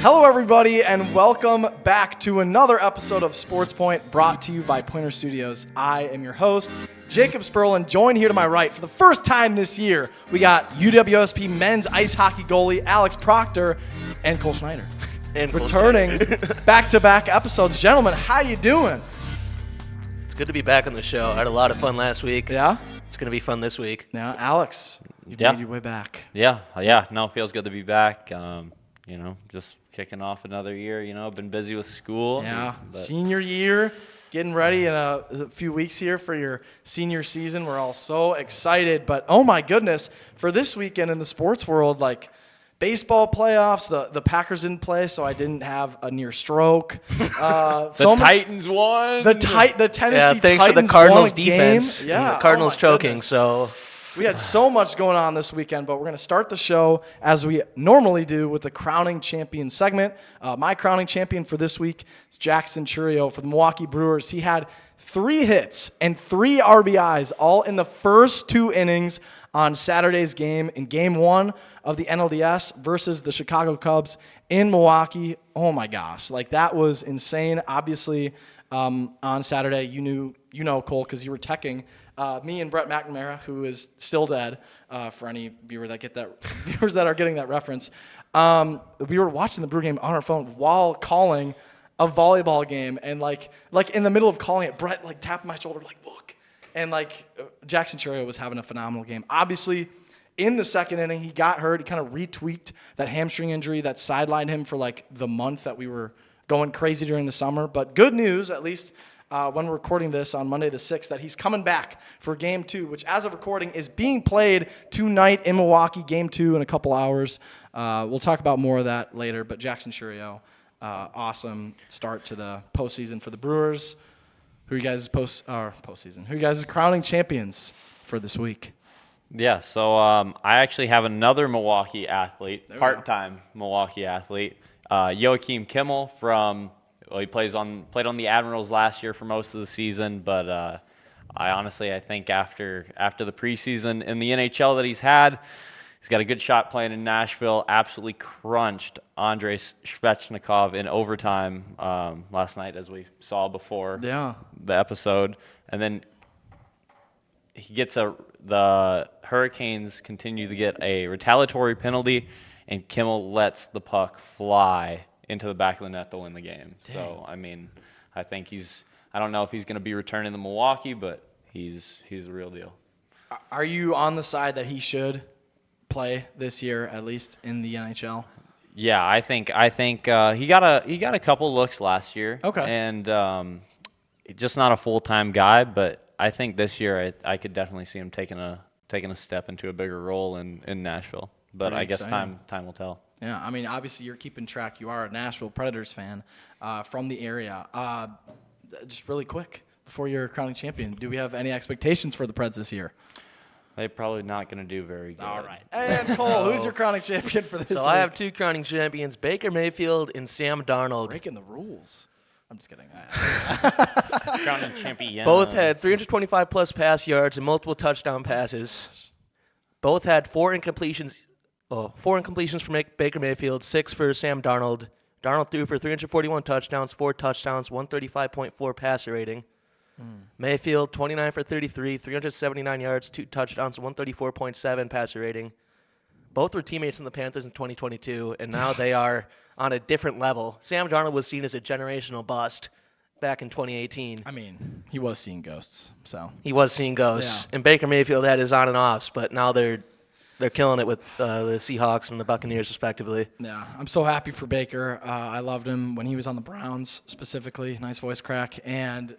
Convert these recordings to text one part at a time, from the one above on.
Hello, everybody, and welcome back to another episode of SportsPoint brought to you by Pointer Studios. I am your host, Jacob Spoerl, and joined here to my right for the first time this year, we got UWSP men's ice hockey goalie Alex Proctor and Cole Schneider. And returning back-to-back episodes. Gentlemen, how you doing? It's good to be back on the show. I had a lot of fun last week. Yeah? It's going to be fun this week. Now, Alex, you've made your way back. Yeah. No, it feels good to be back. Just kicking off another year. Been busy with school. Yeah, senior year, getting ready in a few weeks here for your senior season. We're all so excited. But, oh, my goodness, for this weekend in the sports world, like baseball playoffs, the Packers didn't play, so I didn't have a near stroke. Titans won. The Tennessee thanks Titans for the Cardinals' won a defense. Game. Yeah, the Cardinals choking, goodness. So we had so much going on this weekend, but we're going to start the show as we normally do with the Crowning Champion segment. My crowning champion for this week is Jackson Churio for the Milwaukee Brewers. He had 3 hits and 3 RBIs all in the first 2 innings on Saturday's game in Game 1 of the NLDS versus the Chicago Cubs in Milwaukee. Oh, my gosh. That was insane. Obviously, on Saturday, you know, Cole, because you were teching me and Brett McNamara, who is still dead, for any viewers that are getting that reference. We were watching the Brew game on our phone while calling a volleyball game, and like in the middle of calling it, Brett tapped my shoulder, look, and Jackson Churio was having a phenomenal game. Obviously, in the second inning, he got hurt. He kind of retweaked that hamstring injury that sidelined him for the month that we were going crazy during the summer. But good news, at least when we're recording this on Monday the 6th, that he's coming back for Game 2, which as of recording is being played tonight in Milwaukee, Game 2 in a couple hours. We'll talk about more of that later, but Jackson Churio, awesome start to the postseason for the Brewers. Who are you guys' postseason? Who are you guys' crowning champions for this week? Yeah, so I actually have another Milwaukee athlete, part-time Milwaukee athlete, Joachim Kimmel he played on the Admirals last year for most of the season, but I think after the preseason in the NHL that he's had, he's got a good shot playing in Nashville. Absolutely crunched Andrei Svechnikov in overtime last night, as we saw before the episode. And then the Hurricanes continue to get a retaliatory penalty, and Kimmel lets the puck fly into the back of the net to win the game. Dang. So, I think I don't know if he's going to be returning to Milwaukee, but he's the real deal. Are you on the side that he should play this year, at least in the NHL? Yeah, I think he got a couple looks last year. Okay. And just not a full-time guy, but I think this year I could definitely see him taking a step into a bigger role in Nashville. But pretty I guess exciting. time will tell. Yeah, obviously you're keeping track. You are a Nashville Predators fan from the area. Just really quick, before you're crowning champion, do we have any expectations for the Preds this year? They're probably not going to do very good. All right. And Cole, who's your crowning champion for this week? So I have 2 crowning champions, Baker Mayfield and Sam Darnold. Breaking the rules. I'm just kidding. Crowning champion. Both had 325-plus pass yards and multiple touchdown passes. Both had 4 incompletions for Baker Mayfield, 6 for Sam Darnold. Darnold threw for 341 touchdowns, 4 touchdowns, 135.4 passer rating. Mayfield, 29 for 33, 379 yards, 2 touchdowns, 134.7 passer rating. Both were teammates in the Panthers in 2022, and now they are on a different level. Sam Darnold was seen as a generational bust back in 2018. He was seeing ghosts, so. He was seeing ghosts. Yeah. And Baker Mayfield had his on and offs, but now they're killing it with the Seahawks and the Buccaneers, respectively. Yeah, I'm so happy for Baker. I loved him when he was on the Browns, specifically. Nice voice crack. And,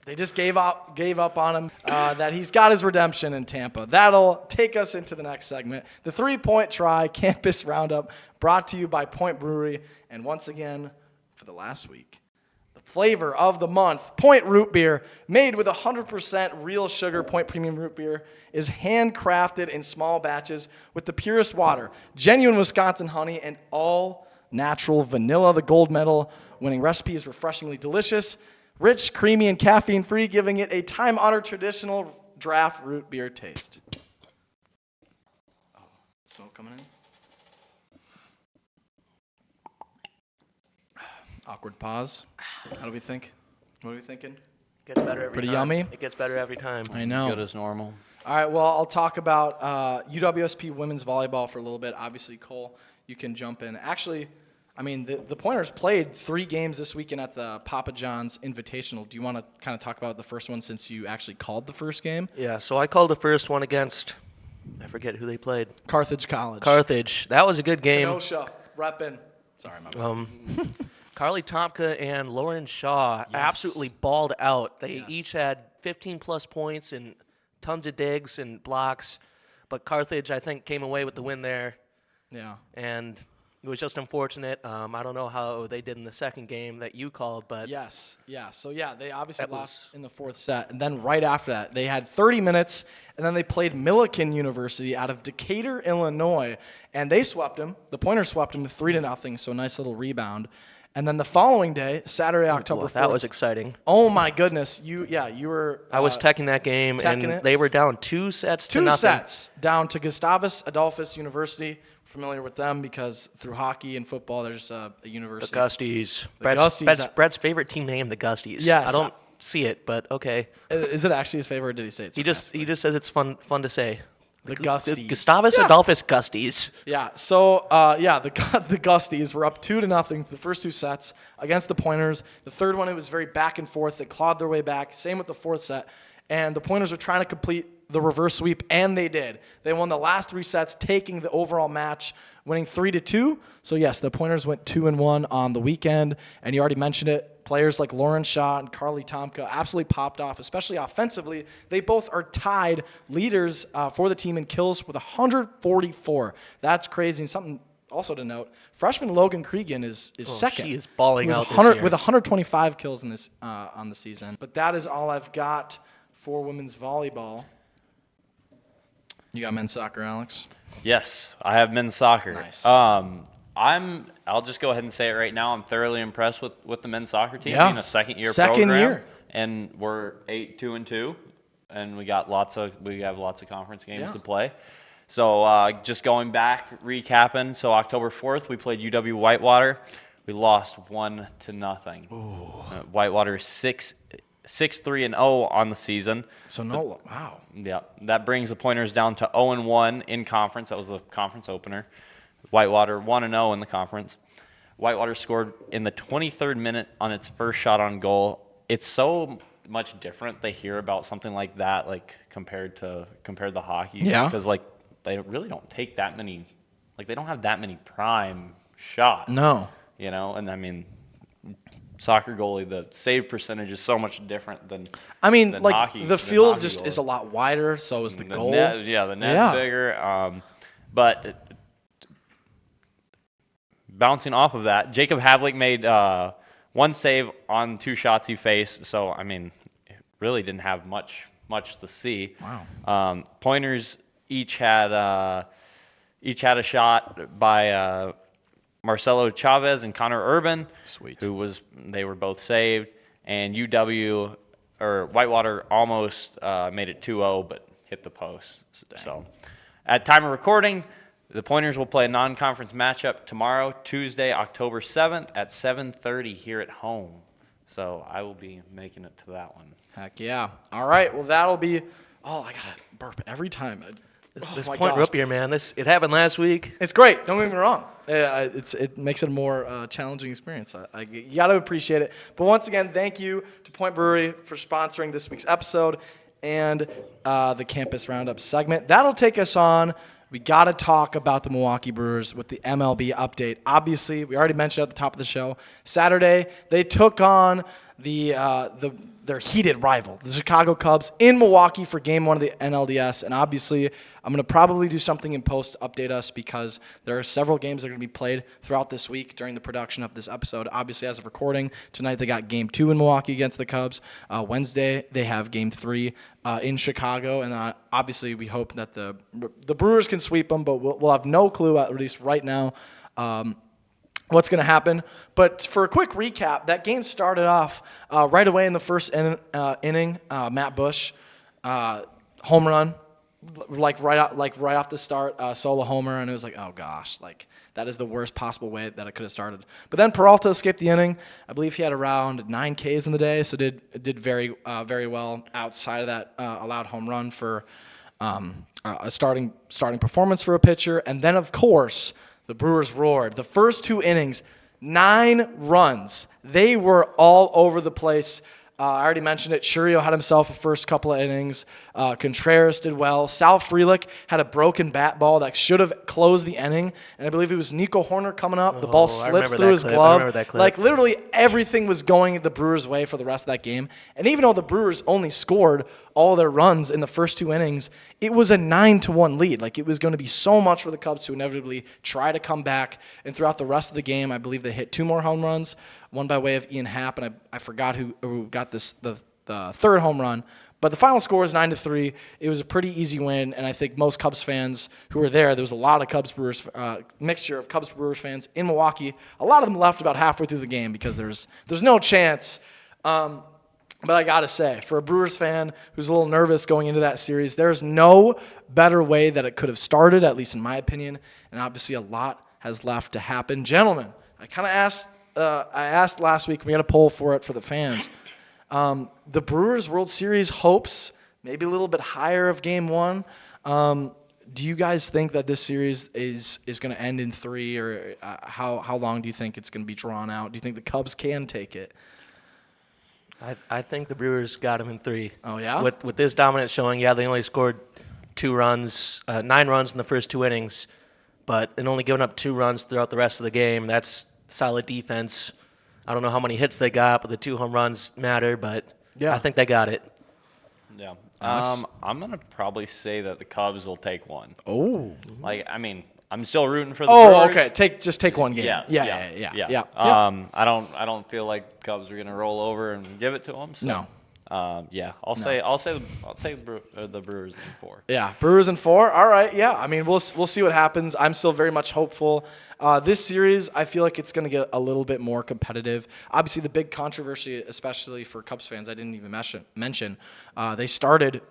they just gave up on him. That he's got his redemption in Tampa. That'll take us into the next segment. The 3-Point Try Campus Roundup, brought to you by Point Brewery. And once again, for the last week, flavor of the month, Point Root Beer, made with 100% real sugar. Point Premium Root Beer is handcrafted in small batches with the purest water, genuine Wisconsin honey, and all natural vanilla. The gold medal winning recipe is refreshingly delicious, rich, creamy, and caffeine-free, giving it a time-honored traditional draft root beer taste. Oh, smoke coming in. Awkward pause. How do we think? What are we thinking? Gets better every Pretty time. yummy? It gets better every time. I know. Good as normal. All right, well, I'll talk about UWSP women's volleyball for a little bit. Obviously, Cole, you can jump in. Actually, I mean, the Pointers played 3 games this weekend at the Papa John's Invitational. Do you want to kind of talk about the first one since you actually called the first game? Yeah, so I called the first one against, I forget who they played. Carthage College. Carthage. That was a good game. Kenosha, reppin'. Sorry, my bad. Carly Topka and Lauren Shaw absolutely balled out. They each had 15-plus points and tons of digs and blocks. But Carthage, I think, came away with the win there. Yeah. And it was just unfortunate. I don't know how they did in the second game that you called, but Yes, yeah. So, yeah, they obviously That lost was- in the 4th set. And then right after that, they had 30 minutes, and then they played Millikan University out of Decatur, Illinois, and they swept them. The Pointers swept them to 3-0, so a nice little rebound. And then the following day, Saturday, October 4th. that was exciting. Oh, my goodness. You were... I was teching that game, teching and it. they were down 2 sets to 2 nothing. sets down to Gustavus Adolphus University. Familiar with them because through hockey and football, there's a The university. Gusties. The Brett's, Gusties, Brett's, Brett's favorite team name, the Gusties. Yes. I don't see it, but okay. Is it actually his favorite, or did he say it? He just says it's fun to say. The Gusties. Gustavus Yeah. Adolphus Gusties. Yeah, so, the Gusties were up 2-0 the first 2 sets against the Pointers. The third one, it was very back and forth. They clawed their way back. Same with the 4th set. And the Pointers were trying to complete the reverse sweep, and they did. They won the last 3 sets, taking the overall match, winning 3-2. So, yes, the Pointers went 2-1 on the weekend. And you already mentioned it. Players like Lauren Shaw and Carly Tomka absolutely popped off, especially offensively. They both are tied leaders for the team in kills with 144. That's crazy. And something also to note, freshman Logan Cregan is second. She is balling With out this 100 year. with 125 kills in this on the season. But that is all I've got for women's volleyball. You got men's soccer, Alex? Yes, I have men's soccer. Nice. I'll just go ahead and say it right now. I'm thoroughly impressed with the men's soccer team Yeah. being a second Second program. year. And we're 8-2-2, and we have lots of conference games Yeah. to play. So just going back, recapping. So October 4th, we played UW Whitewater. We lost 1-0. Whitewater 6-3-0 on the season. So wow. Yeah, that brings the Pointers down to 0-1 in conference. That was the conference opener. Whitewater 1-0 in the conference. Whitewater scored in the 23rd minute on its first shot on goal. It's so much different they hear about something like that, like compared to hockey. Yeah. Because like they really don't take that many, like they don't have that many prime shots. No. You know, and I mean, soccer goalie, the save percentage is so much different than. I mean, than like hockey, the than field hockey just goalie. is a lot wider, so is the goal. Net, the net's Yeah. bigger. But bouncing off of that, Jacob Havlik made 1 save on 2 shots he faced. So I mean, it really didn't have much to see. Wow. Pointers each had a shot by Marcelo Chavez and Connor Urban. Sweet. They were both saved, and Whitewater almost made it 2-0, but hit the post. So, at time of recording, the Pointers will play a non-conference matchup tomorrow, Tuesday, October 7th at 7:30 here at home. So I will be making it to that one. Heck yeah. All right. Well, that'll be. Oh, I gotta burp every time. This my point gosh. rope here, man. It happened last week. It's great. Don't get me wrong. It makes it a more challenging experience. You got to appreciate it. But once again, thank you to Point Brewery for sponsoring this week's episode and the Campus Roundup segment. That'll take us on. We got to talk about the Milwaukee Brewers with the MLB update. Obviously, we already mentioned at the top of the show, Saturday, they took on their heated rival, the Chicago Cubs, in Milwaukee for Game 1 of the NLDS. And obviously, I'm going to probably do something in post to update us because there are several games that are going to be played throughout this week during the production of this episode. Obviously, as of recording, tonight they got Game 2 in Milwaukee against the Cubs. Wednesday, they have Game 3 in Chicago. And obviously, we hope that the Brewers can sweep them, but we'll have no clue, at least right now, what's going to happen. But for a quick recap, that game started off right away in the first inning. Matt Bush, home run, right off the start, solo homer, and it was like, oh gosh, like that is the worst possible way that it could have started. But then Peralta escaped the inning. I believe he had around 9 Ks in the day, so did very well outside of that allowed home run for a starting performance for a pitcher. And then of course the Brewers roared. The first 2 innings, 9 runs. They were all over the place. I already mentioned it. Churio had himself a first couple of innings. Contreras did well. Sal Frelick had a broken bat ball that should have closed the inning. And I believe it was Nico Horner coming up. The ball slips through his glove. I remember that clip. Like, literally everything was going the Brewers' way for the rest of that game. And even though the Brewers only scored all their runs in the first 2 innings, it was a 9-1 lead. Like, it was going to be so much for the Cubs to inevitably try to come back. And throughout the rest of the game, I believe they hit 2 more home runs, one by way of Ian Happ, and I forgot who got the third home run. But the final score is 9-3. It was a pretty easy win, and I think most Cubs fans who were there was a lot of Cubs-Brewers, mixture of Cubs-Brewers fans in Milwaukee. A lot of them left about halfway through the game because there's no chance. But I got to say, for a Brewers fan who's a little nervous going into that series, there's no better way that it could have started, at least in my opinion, and obviously a lot has left to happen. Gentlemen, I asked last week, we had a poll for it for the fans. The Brewers World Series hopes, maybe a little bit higher of Game 1. Do you guys think that this series is going to end in 3, or how long do you think it's going to be drawn out? Do you think the Cubs can take it? I think the Brewers got him in 3. Oh, yeah? With this dominant showing, they only scored 9 runs in the first 2 innings, but only giving up 2 runs throughout the rest of the game. That's solid defense. I don't know how many hits they got, but the 2 home runs matter, but I think they got it. Yeah. I'm going to probably say that the Cubs will take 1. Oh. I'm still rooting for the Brewers. Oh, okay. Just take 1 game. Yeah. I don't feel like Cubs are going to roll over and give it to them. So. No. I'll take the Brewers in 4. Yeah, Brewers in 4. All right, yeah. I mean, we'll see what happens. I'm still very much hopeful. This series, I feel like it's going to get a little bit more competitive. Obviously, the big controversy, especially for Cubs fans, I didn't even mention. They started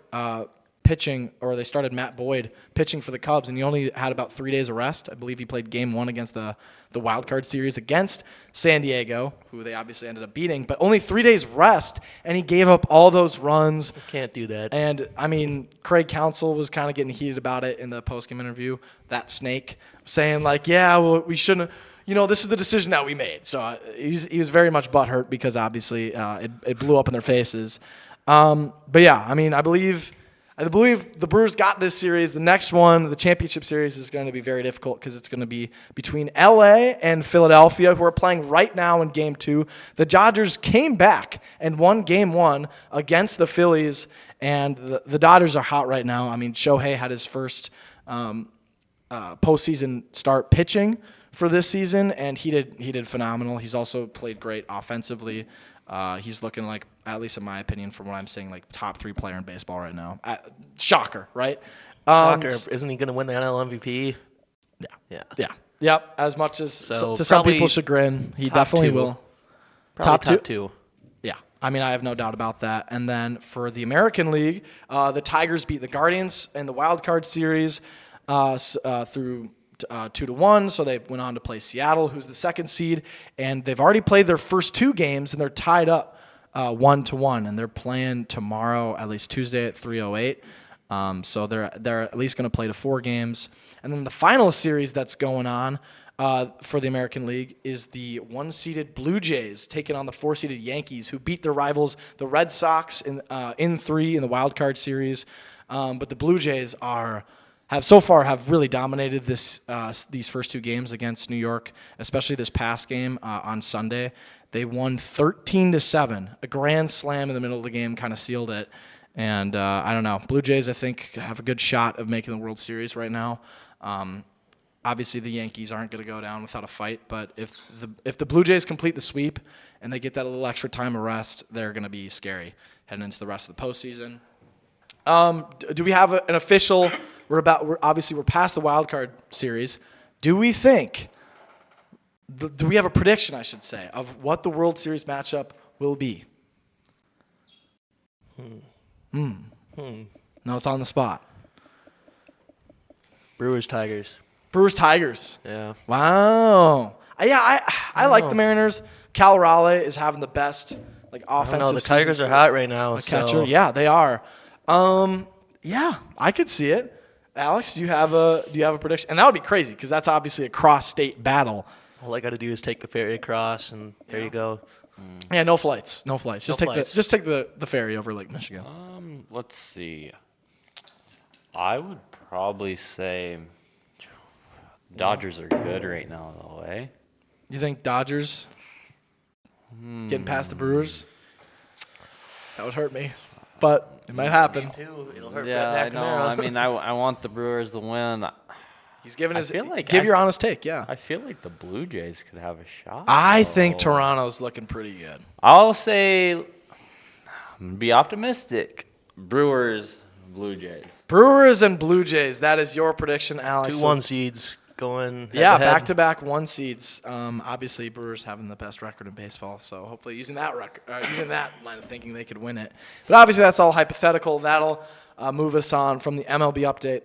pitching, or they started Matt Boyd pitching for the Cubs, and he only had about 3 days of rest. I believe he played Game 1 against the wild card series against San Diego, who they obviously ended up beating, but only 3 days rest, and he gave up all those runs. Can't do that. And, I mean, Craig Counsell was kind of getting heated about it in the postgame interview, that snake, saying, like, we shouldn't, this is the decision that we made. So he was very much butthurt because, obviously, it blew up in their faces. But, yeah, I mean, I believe the Brewers got this series. The next one, the championship series, is going to be very difficult because it's going to be between LA and Philadelphia, who are playing right now in Game 2. The Dodgers came back and won Game 1 against the Phillies, and the Dodgers are hot right now. I mean, Shohei had his first postseason start pitching for this season, and he did phenomenal. He's also played great offensively. He's looking like, at least in my opinion, from what I'm seeing, like top 3 player in baseball right now. Shocker, right? Shocker. Isn't he going to win the NL MVP? Yeah. Yep. As much as to some probably people's chagrin, he definitely 2. will. Probably top 2. Yeah. I mean, I have no doubt about that. And then for the American League, the Tigers beat the Guardians in the wild card series through 2-1, so they went on to play Seattle, who's the 2nd seed, and they've already played their first 2 games, and they're tied up 1-1, and they're playing tomorrow, at least Tuesday at 3:08. So they're at least going to play to 4 games, and then the final series that's going on for the American League is the 1-seeded Blue Jays taking on the 4-seeded Yankees, who beat their rivals, the Red Sox, in 3 in the wild card series. But the Blue Jays have really dominated these first 2 games against New York, especially this past game on Sunday. They won 13-7. A grand slam in the middle of the game kind of sealed it. And I don't know. Blue Jays, I think, have a good shot of making the World Series right now. Obviously, the Yankees aren't going to go down without a fight, but if the Blue Jays complete the sweep and they get that a little extra time of rest, they're going to be scary heading into the rest of the postseason. Do we have an official? We're past the wild card series. Do we have a prediction, I should say, of what the World Series matchup will be? No, it's on the spot. Brewers, Tigers. Brewers, Tigers. Yeah. Wow. Yeah, I like the Mariners. Cal Raleigh is having the best offensive. I don't know. The season Tigers are for hot right now. a catcher. Yeah, they are. Yeah, I could see it. Alex, do you have a prediction? And that would be crazy because that's obviously a cross-state battle. All I got to do is take the ferry across, and there you go. Yeah, no flights. Just take the ferry over Lake Michigan. Let's see. I would probably say Dodgers are good right now, though, eh? You think Dodgers getting past the Brewers? That would hurt me, but it might happen. It'll hurt Yeah, Brett I know. McNamara. I mean, I want the Brewers to win. He's giving his. feel like Give your honest take, yeah. I feel like the Blue Jays could have a shot. I think though. Toronto's looking pretty good. I'll say, be optimistic. Brewers, Blue Jays. Brewers and Blue Jays. That is your prediction, Alex. 2-1 seeds going. Yeah, head-to-head. back-to-back 1 seeds. Obviously, Brewers having the best record in baseball, so hopefully using that line of thinking, they could win it. But obviously, that's all hypothetical. That'll move us on from the MLB update.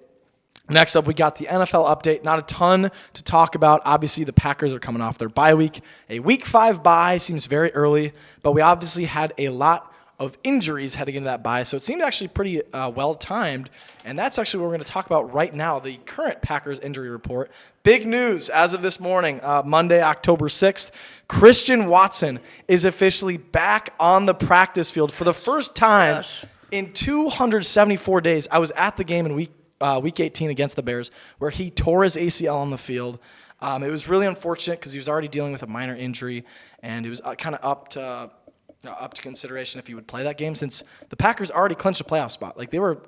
Next up, we got the NFL update. Not a ton to talk about. Obviously, the Packers are coming off their bye week. A Week 5 bye seems very early, but we obviously had a lot of injuries heading into that bye, so it seemed actually pretty well-timed, and that's actually what we're going to talk about right now, the current Packers injury report. Big news as of this morning, Monday, October 6th. Christian Watson is officially back on the practice field for the first time in 274 days. I was at the game in Week 18 against the Bears, where he tore his ACL on the field. It was really unfortunate because he was already dealing with a minor injury, and it was kind of up to consideration if he would play that game, since the Packers already clinched a playoff spot.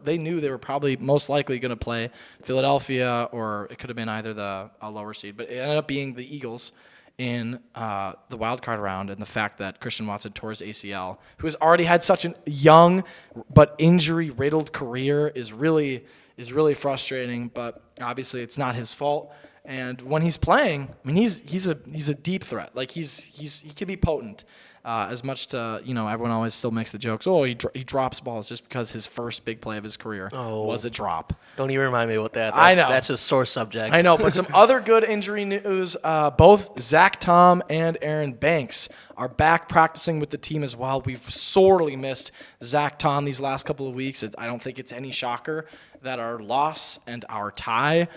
They knew they were probably most likely going to play Philadelphia, or it could have been either a lower seed, but it ended up being the Eagles in the wild card round. And the fact that Christian Watson tore his ACL, who has already had such a young but injury-riddled career, is really frustrating. But obviously, it's not his fault. And when he's playing, I mean, he's a deep threat. He can be potent. As much to, everyone always still makes the jokes, he drops balls, just because his first big play of his career was a drop. Don't even remind me about that. I know. That's a sore subject. I know, but some other good injury news. Both Zach Tom and Aaron Banks are back practicing with the team as well. We've sorely missed Zach Tom these last couple of weeks. I don't think it's any shocker that our loss and our tie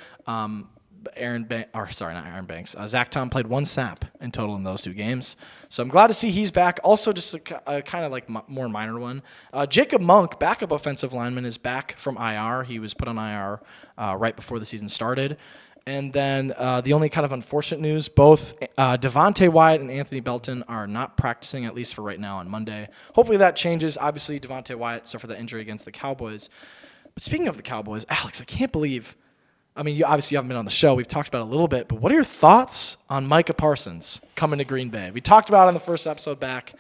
Zach Tom played 1 snap in total in those 2 games. So I'm glad to see he's back. Also, just a kind of more minor one. Jacob Monk, backup offensive lineman, is back from IR. He was put on IR right before the season started. And then the only kind of unfortunate news, both Devontae Wyatt and Anthony Belton are not practicing, at least for right now, on Monday. Hopefully that changes. Obviously, Devontae Wyatt suffered that injury against the Cowboys. But speaking of the Cowboys, Alex, I can't believe... I mean, you haven't been on the show. We've talked about it a little bit, but what are your thoughts on Micah Parsons coming to Green Bay? We talked about it in the first episode back,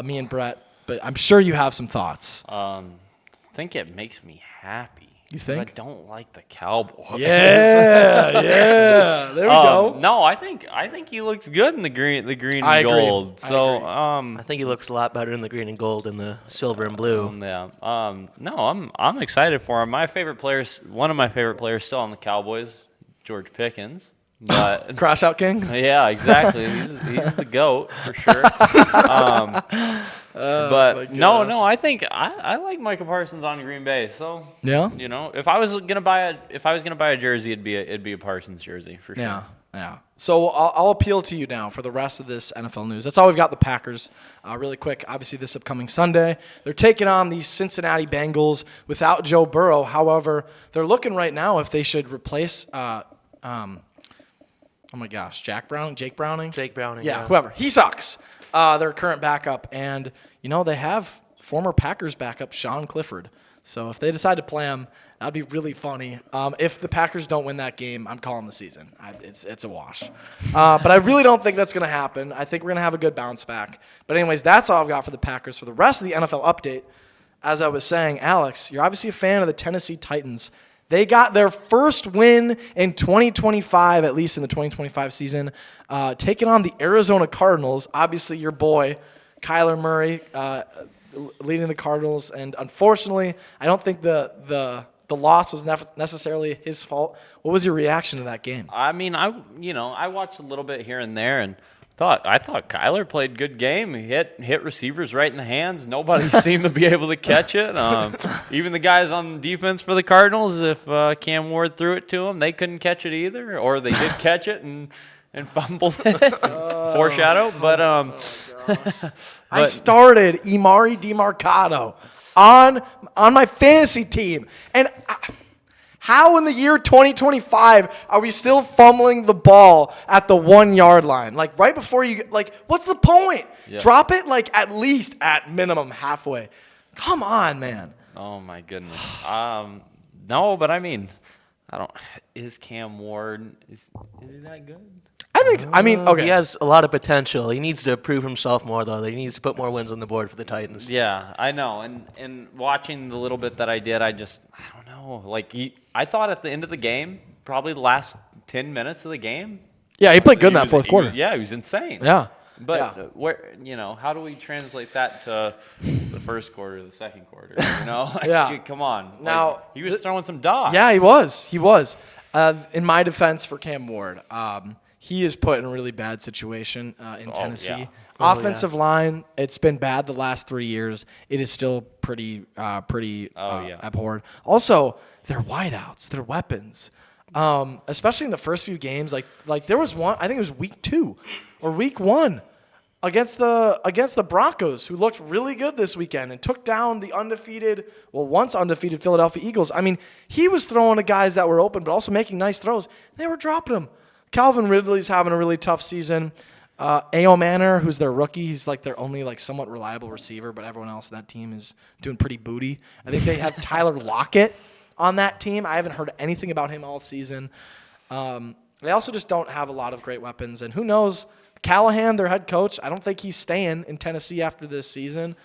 me and Brett, but I'm sure you have some thoughts. I think it makes me happy. You think? I don't like the Cowboys. Yeah. There we go. No, I think he looks good in the green and I agree. gold. So I think he looks a lot better in the green and gold than the silver and blue. no, I'm excited for him. One of my favorite players still on the Cowboys, George Pickens. But Crash out king? yeah, exactly. He's the GOAT for sure. But no, I think I like Micah Parsons on Green Bay. So Yeah. if I was gonna buy a jersey, it'd be a Parsons jersey for sure. Yeah. So I'll appeal to you now for the rest of this NFL news. That's all we've got. The Packers, really quick. Obviously, this upcoming Sunday, they're taking on the Cincinnati Bengals without Joe Burrow. However, they're looking right now if they should replace. Oh my gosh, Jake Browning? Jake Browning. Yeah, whoever. He sucks. Their current backup. And, they have former Packers backup Sean Clifford. So if they decide to play him, that'd be really funny. If the Packers don't win that game, I'm calling the season. It's a wash. But I really don't think that's going to happen. I think we're going to have a good bounce back. But anyways, that's all I've got for the Packers. For the rest of the NFL update, as I was saying, Alex, you're obviously a fan of the Tennessee Titans. They got their first win in 2025, at least in the 2025 season, taking on the Arizona Cardinals. Obviously, your boy, Kyler Murray, leading the Cardinals. And unfortunately, I don't think the the loss was necessarily his fault. What was your reaction to that game? I mean, I watched a little bit here and there and I thought Kyler played good game. He hit receivers right in the hands. Nobody seemed to be able to catch it. Even the guys on defense for the Cardinals, if Cam Ward threw it to them, they couldn't catch it either, or they did catch it and fumbled it. Foreshadow, but I started Imari DiMarcado on my fantasy team, and how in the year 2025 are we still fumbling the ball at the 1 yard line? Like right before you, like, what's the point? Yeah. Drop it like at least at minimum halfway. Come on, man. oh my goodness. No, but I mean, is Cam Ward is he that good? Okay. He has a lot of potential. He needs to prove himself more, though. He needs to put more wins on the board for the Titans. Yeah, I know. And watching the little bit that I did, I don't know. Like I thought at the end of the game, probably the last 10 minutes of the game. Yeah, he played good in that fourth quarter. He was insane. Yeah. But where how do we translate that to the first quarter, the second quarter? Yeah. Come on. Now he was throwing some dogs. Yeah, he was. He was. In my defense for Cam Ward, he is put in a really bad situation in Tennessee. Yeah. Offensive line, it's been bad the last 3 years. It is still pretty abhorrent. Also, their wideouts, their weapons, especially in the first few games. Like there was one, I think it was week 2 or week 1 against the Broncos, who looked really good this weekend and took down the once undefeated Philadelphia Eagles. I mean, he was throwing to guys that were open, but also making nice throws. They were dropping them. Calvin Ridley's having a really tough season. A.O. Manor, who's their rookie, he's like their only somewhat reliable receiver, but everyone else on that team is doing pretty booty. I think they have Tyler Lockett on that team. I haven't heard anything about him all season. They also just don't have a lot of great weapons, and who knows? Callahan, their head coach, I don't think he's staying in Tennessee after this season.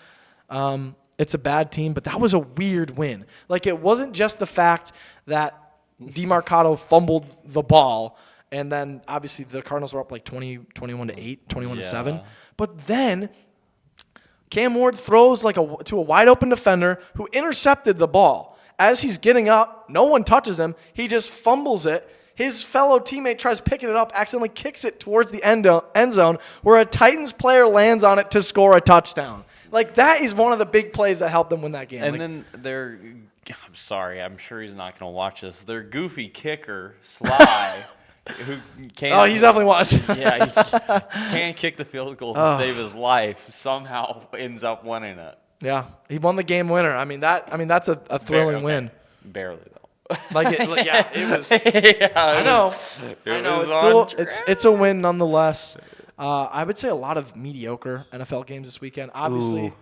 It's a bad team, but that was a weird win. Like, it wasn't just the fact that DiMarcado fumbled the ball, and then obviously the Cardinals were up like 21-8, 21-7. But then Cam Ward throws to a wide open defender who intercepted the ball. As he's getting up, no one touches him. He just fumbles it. His fellow teammate tries picking it up, accidentally kicks it towards the end zone, where a Titans player lands on it to score a touchdown. Like, that is one of the big plays that helped them win that game. And then I'm sorry, I'm sure he's not going to watch this. Their goofy kicker, Sly, who can't. Oh, he's definitely watching. Yeah, he can't kick the field goal to save his life. Somehow ends up winning it. Yeah, he won the game winner. That's a thrilling win. Barely though. It was. I know. It's a win nonetheless. I would say a lot of mediocre NFL games this weekend. Obviously,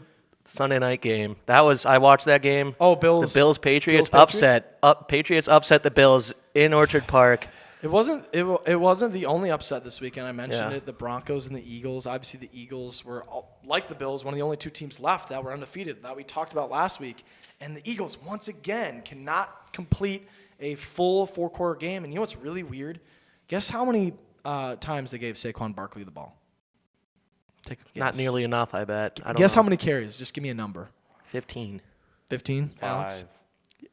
Sunday night game. I watched that game. Oh, Bills. The Bills-Patriots upset. Patriots upset the Bills in Orchard Park. It wasn't the only upset this weekend. I mentioned it. The Broncos and the Eagles. Obviously, the Eagles were, like the Bills, one of the only two teams left that were undefeated that we talked about last week. And the Eagles, once again, cannot complete a full four-quarter game. And you know what's really weird? Guess how many times they gave Saquon Barkley the ball? Take a guess. Not nearly enough, I bet. I don't Guess know. how many carries? Just give me a number. 15. 15, Alex? 5.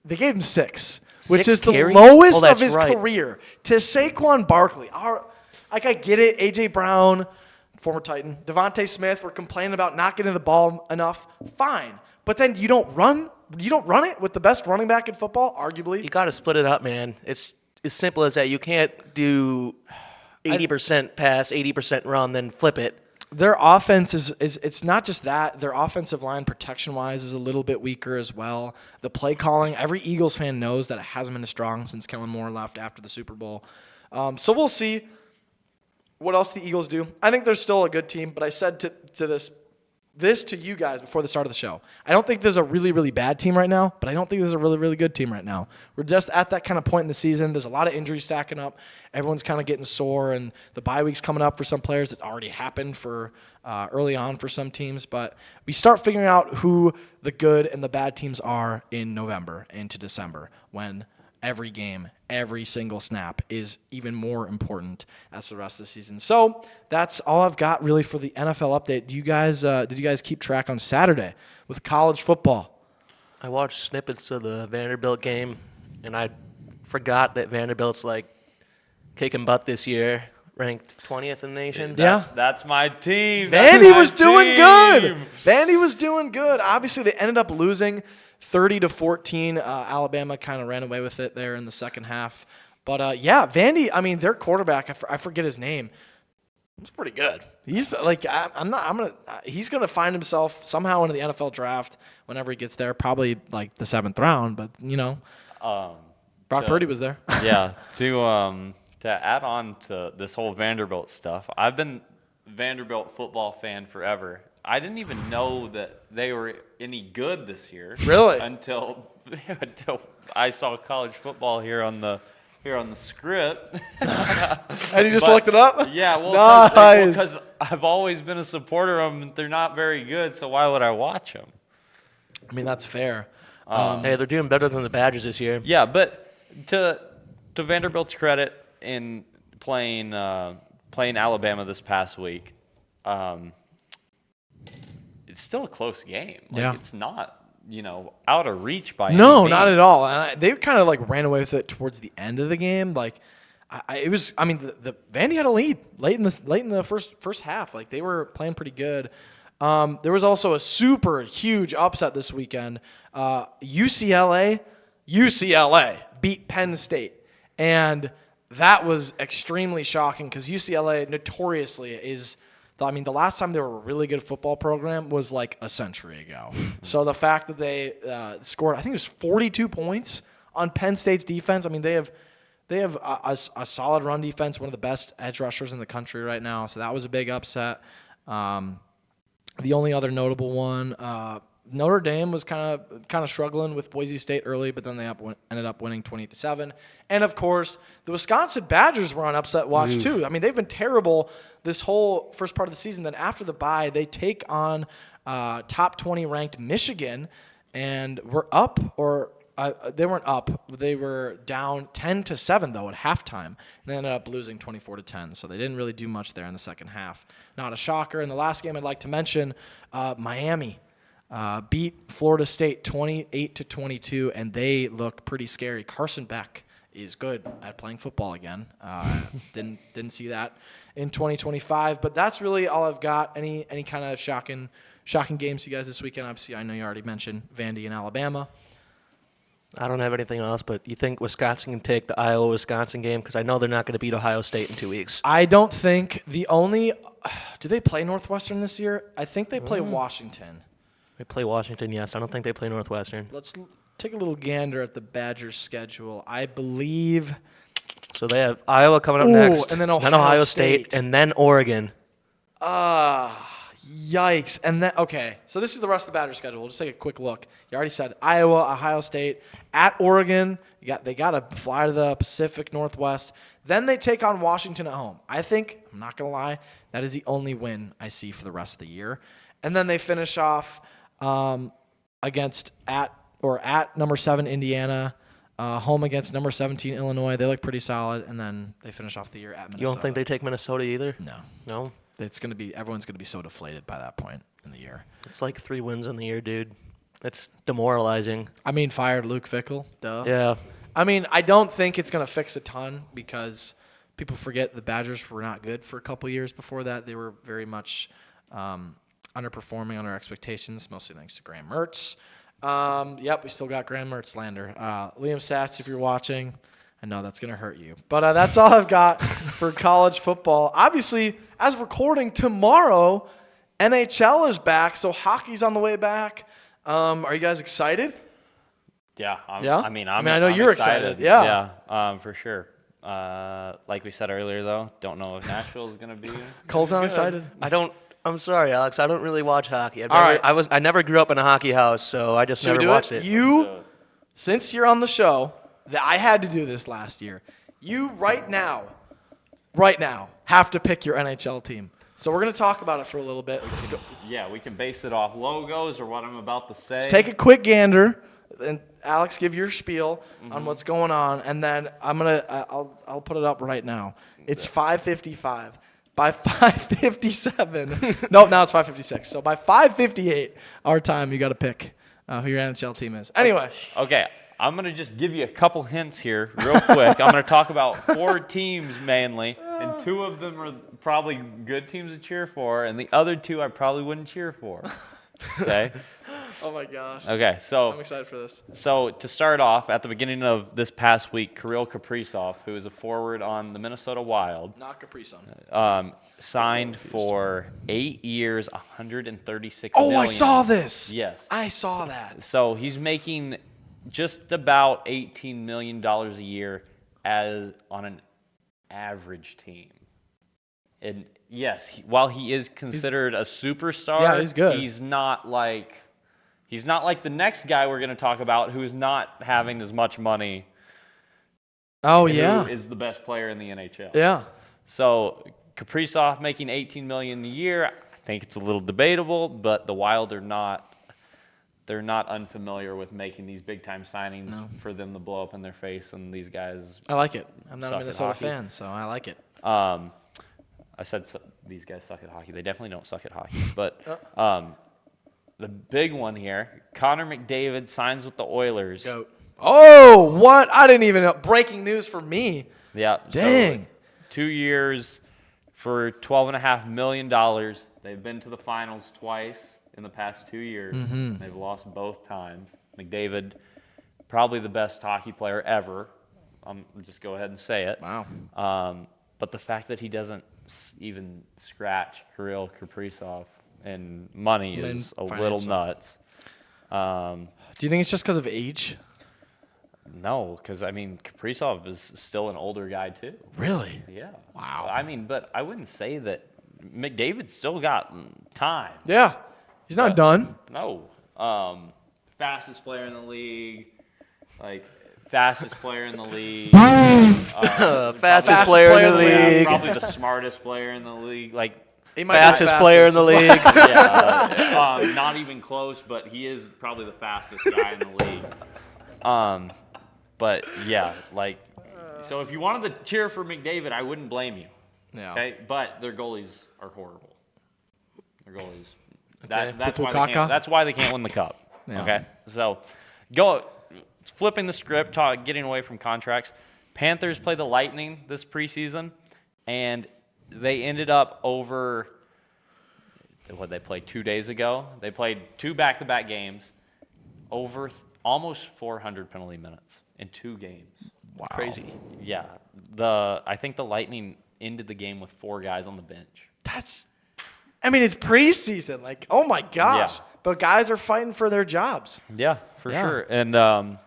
They gave him 6, which 6 is the carries? lowest Oh, of his right. career. To Saquon Barkley. I get it. A.J. Brown, former Titan. Devontae Smith were complaining about not getting the ball enough. Fine. But then you don't run it with the best running back in football, arguably. You got to split it up, man. It's as simple as that. You can't do 80% pass, 80% run, then flip it. Their offense is it's not just that. Their offensive line protection-wise is a little bit weaker as well. The play calling, every Eagles fan knows that it hasn't been as strong since Kellen Moore left after the Super Bowl. So we'll see what else the Eagles do. I think they're still a good team, but I said to this to you guys before the start of the show. I don't think there's a really, really bad team right now, but I don't think there's a really, really good team right now. We're just at that kind of point in the season. There's a lot of injuries stacking up. Everyone's kind of getting sore, and the bye week's coming up for some players. It's already happened for early on for some teams, but we start figuring out who the good and the bad teams are in November into December, when every game, every single snap is even more important as for the rest of the season. So that's all I've got really for the NFL update. Did you guys keep track on Saturday with college football? I watched snippets of the Vanderbilt game. and I forgot that Vanderbilt's like kicking butt this year, ranked 20th in the nation. That's my team. Vandy was doing good. Vandy was doing good. Obviously, they ended up losing 30-14. Alabama kind of ran away with it there in the second half. But Vandy. I mean, their quarterback. I forget his name. He's pretty good. He's like he's gonna find himself somehow into the NFL draft whenever he gets there. Probably like the 7th round. But Brock Purdy was there. Yeah. To add on to this whole Vanderbilt stuff, I've been a Vanderbilt football fan forever. I didn't even know that they were any good this year. Really? Until I saw college football here on the script. And you just looked it up? Yeah, well, nice. Because I've always been a supporter of them. They're not very good, so why would I watch them? I mean, that's fair. Hey, they're doing better than the Badgers this year. Yeah, but to Vanderbilt's credit, in playing Alabama this past week, it's still a close game. It's not out of reach by any means. Not at all. And they kind of like ran away with it towards the end of the game. Like the Vandy had a lead late in the first half. Like they were playing pretty good. There was also a super huge upset this weekend. UCLA beat Penn State, and that was extremely shocking because UCLA notoriously is. The last time they were a really good football program was like a century ago. So the fact that they scored, I think it was 42 points on Penn State's defense. I mean, they have a solid run defense, one of the best edge rushers in the country right now. So that was a big upset. The only other notable one, Notre Dame was kind of struggling with Boise State early, but then they ended up winning 20-7. And of course, the Wisconsin Badgers were on upset watch too. I mean, they've been terrible this whole first part of the season. Then after the bye, they take on top 20 ranked Michigan, and were up they weren't up. They were down 10-7 though at halftime, and they ended up losing 24-10. So they didn't really do much there in the second half. Not a shocker. In the last game, I'd like to mention Miami. Beat Florida State 28-22, and they look pretty scary. Carson Beck is good at playing football again. Didn't see that in 2025, but that's really all I've got. Any kind of shocking games you guys this weekend? Obviously, I know you already mentioned Vandy and Alabama. I don't have anything else, but you think Wisconsin can take the Iowa-Wisconsin game? Because I know they're not going to beat Ohio State in 2 weeks. I don't think do they play Northwestern this year? I think they play Washington. They play Washington, yes. I don't think they play Northwestern. Let's take a little gander at the Badgers' schedule. I believe. So they have Iowa coming up next, and then Ohio State, and then Oregon. Yikes. And then, okay, so this is the rest of the Badgers' schedule. We'll just take a quick look. You already said Iowa, Ohio State, at Oregon. They got to fly to the Pacific Northwest. Then they take on Washington at home. I'm not going to lie, that is the only win I see for the rest of the year. And then they finish off against at number 7 Indiana, home against number 17 Illinois. They look pretty solid, and then they finish off the year at Minnesota. You don't think they take Minnesota either? No. Everyone's gonna be so deflated by that point in the year. It's like 3 wins in the year, dude. That's demoralizing. Fired Luke Fickell. Duh. Yeah. I don't think it's gonna fix a ton because people forget the Badgers were not good for a couple years before that. They were very much underperforming on our expectations, mostly thanks to Graham Mertz. We still got Graham Mertz slander. Liam Satz, if you're watching, I know that's going to hurt you. But that's all I've got for college football. Obviously, as of recording, tomorrow, NHL is back, so hockey's on the way back. Are you guys excited? Yeah. I know you're excited. Yeah, for sure. Like we said earlier, though, don't know if Nashville is going to be. Cole's not excited? I'm sorry, Alex. I don't really watch hockey. I never grew up in a hocky house, so I just never watched it. Since you're on the show, I had to do this last year. You right now, have to pick your NHL team. So we're going to talk about it for a little bit. We can base it off logos or what I'm about to say. Let's take a quick gander, and Alex, give your spiel on what's going on, and then I'll put it up right now. It's 5:55. By 5:57, no, now it's 5:56. So by 5:58 our time, you got to pick who your NHL team is. Anyway. Okay, I'm going to just give you a couple hints here real quick. I'm going to talk about 4 teams mainly, and 2 of them are probably good teams to cheer for, and the other 2 I probably wouldn't cheer for. Okay? Oh, my gosh. Okay, so I'm excited for this. So to start off, at the beginning of this past week, Kirill Kaprizov, who is a forward on the Minnesota Wild, Not Capri Sun. signed for 8 years, $136 Oh, million. I saw this. Yes. I saw that. So he's making just about $18 million a year as on an average team. And yes, while he is considered a superstar, Yeah, he's good. He's not like the next guy we're going to talk about who is not having as much money. Oh, Who yeah. is the best player in the NHL. Yeah. So Kaprizov making $18 million a year, I think it's a little debatable, but the Wild are not. They're not unfamiliar with making these big time signings for them to blow up in their face, and these guys. I like it. I'm not suck a at Minnesota hockey. fan, so I like it. I said these guys suck at hockey. They definitely don't suck at hockey. But the big one here, Connor McDavid signs with the Oilers. Goat. Oh, what? I didn't even know. Breaking news for me. Yeah. Dang. So 2 years for $12.5 million. They've been to the finals twice in the past 2 years. Mm-hmm. They've lost both times. McDavid, probably the best hockey player ever. Just go ahead and say it. Wow. But the fact that he doesn't even scratch Kirill Kaprizov in money is a little nuts. Do you think it's just because of age? No, because, I mean, Kaprizov is still an older guy, too. Really? Yeah. Wow. I mean, but I wouldn't say that McDavid's still got time. Yeah. He's not done. No. Fastest player in the league. Fastest player in the league. Fastest player in the league. Probably the smartest player in the league. He might be the Fastest player in the league. Yeah, not even close, but he is probably the fastest guy in the league. But yeah, so if you wanted to cheer for McDavid, I wouldn't blame you. Yeah. Okay, but their goalies are horrible. Their goalies. Okay. That's why they can't win the cup. Yeah. Okay, so flipping the script, getting away from contracts. Panthers play the Lightning this preseason, and they ended up over. What they played 2 days ago? They played 2 back-to-back games, over almost 400 penalty minutes in 2 games. Wow. Crazy. Yeah, I think the Lightning ended the game with 4 guys on the bench. It's preseason. Oh, my gosh. Yeah. But guys are fighting for their jobs. Yeah, for sure. And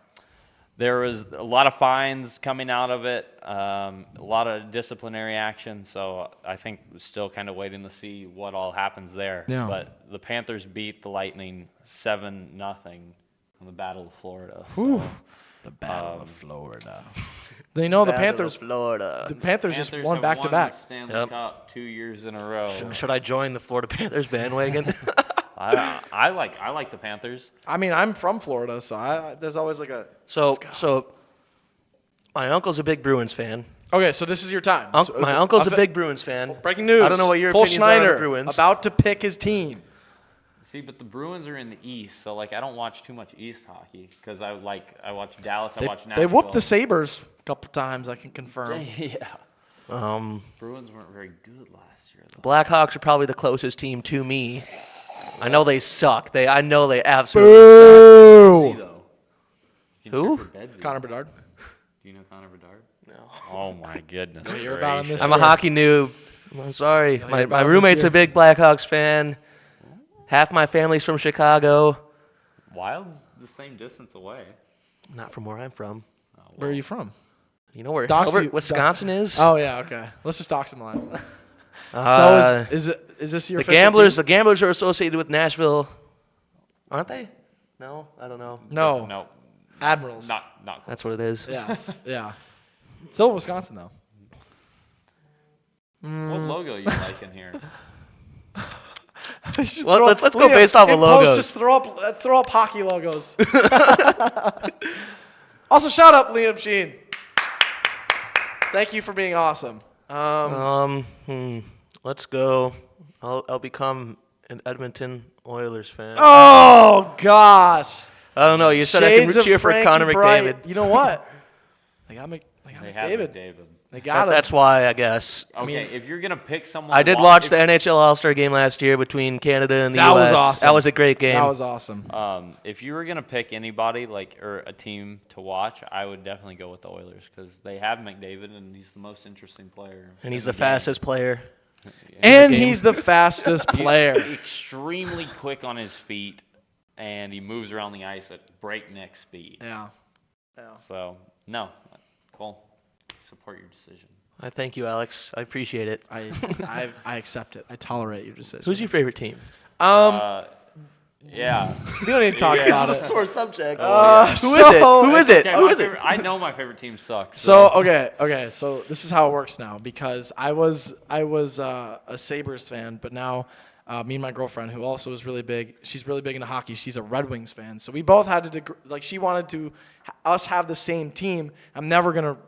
there was a lot of fines coming out of it, a lot of disciplinary action. So I think we're still kind of waiting to see what all happens there. Yeah. But the Panthers beat the Lightning 7-0 in the Battle of Florida. Whew. The Battle of Florida. They know the Panthers. Florida. The Panthers just Panthers won have back to won back. the Stanley Yep. Cup 2 years in a row. Should I join the Florida Panthers bandwagon? I like the Panthers. I'm from Florida, so there's always a. So my uncle's a big Bruins fan. Okay, so this is your time. My uncle's a big Bruins fan. Breaking news. I don't know what your Cole opinions are on Schneider the Bruins. about to pick his team. See, but the Bruins are in the East, so I don't watch too much East hockey because I watch Dallas, I watch Nashville. They whooped the Sabres a couple times. I can confirm. Yeah. Bruins weren't very good last year, though. Blackhawks are probably the closest team to me. I know they suck. I know they absolutely suck. Bedsy, though. You can Who? cheer for Bedsy. Connor Bedard. Do you know Connor Bedard? No. Oh my goodness. You're about on this. I'm a hockey noob. I'm sorry. you're My about roommate's this year. a big Blackhawks fan. Half my family's from Chicago. Wild's the same distance away. Not from where I'm from. Where are you from? You know where Doxy- Albert, Wisconsin is? Oh yeah, okay. Let's just dox him line. Uh, So is this your the official Gamblers? team? The Gamblers are associated with Nashville, aren't they? No, I don't know. No, No, Admirals. not close. That's what it is. Yes, yeah. Still Wisconsin though. What logo you like in here? Well, let's go based off of in post, logos. Just throw up hockey logos. Also, shout out Liam Sheen. Thank you for being awesome. Let's go. I'll become an Edmonton Oilers fan. Oh gosh. I don't know. You said Shades I of can cheer for Frankie Connor Bright. McDavid. You know what? They got They have McDavid. McDavid. They got him. That's why, I guess. Okay, if you're gonna pick someone, I did watch the NHL All-Star game last year between Canada and the That U.S. was awesome. That was a great game. That was awesome. If you were gonna pick anybody or a team to watch, I would definitely go with the Oilers because they have McDavid and he's the most interesting player. And he's in the game. fastest player. And he's the fastest player. Extremely quick on his feet, and he moves around the ice at breakneck speed. Yeah. So no, cool. Support your decision. I thank you, Alex. I appreciate it. I accept it. I tolerate your decision. Who's your favorite team? Yeah. We don't need to talk about it. Sore subject. Who is it? Who is it? Okay, Who is it? I know my favorite team sucks. So okay. So this is how it works now because I was a Sabres fan, but now me and my girlfriend, who also is really big, she's really big into hockey. She's a Red Wings fan. So we both had to she wanted to us have the same team. I'm never gonna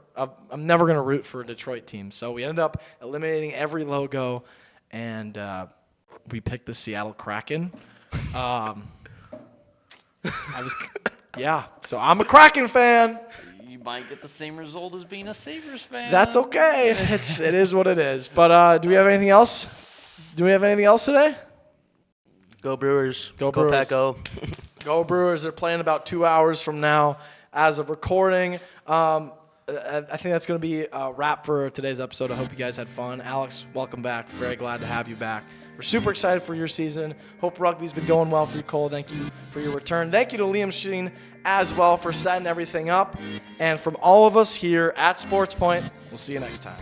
root for a Detroit team. So we ended up eliminating every logo, and we picked the Seattle Kraken. So I'm a Kraken fan. You might get the same result as being a Sabres fan. That's okay. It is what it is. But do we have anything else? Do we have anything else today? Go Brewers. Go Go Brewers. Pack Go. Go Brewers. They're playing about 2 hours from now as of recording. I think that's going to be a wrap for today's episode. I hope you guys had fun. Alex, welcome back. Very glad to have you back. We're super excited for your season. Hope rugby's been going well for you, Cole. Thank you for your return. Thank you to Liam Sheen as well for setting everything up. And from all of us here at SportsPoint, we'll see you next time.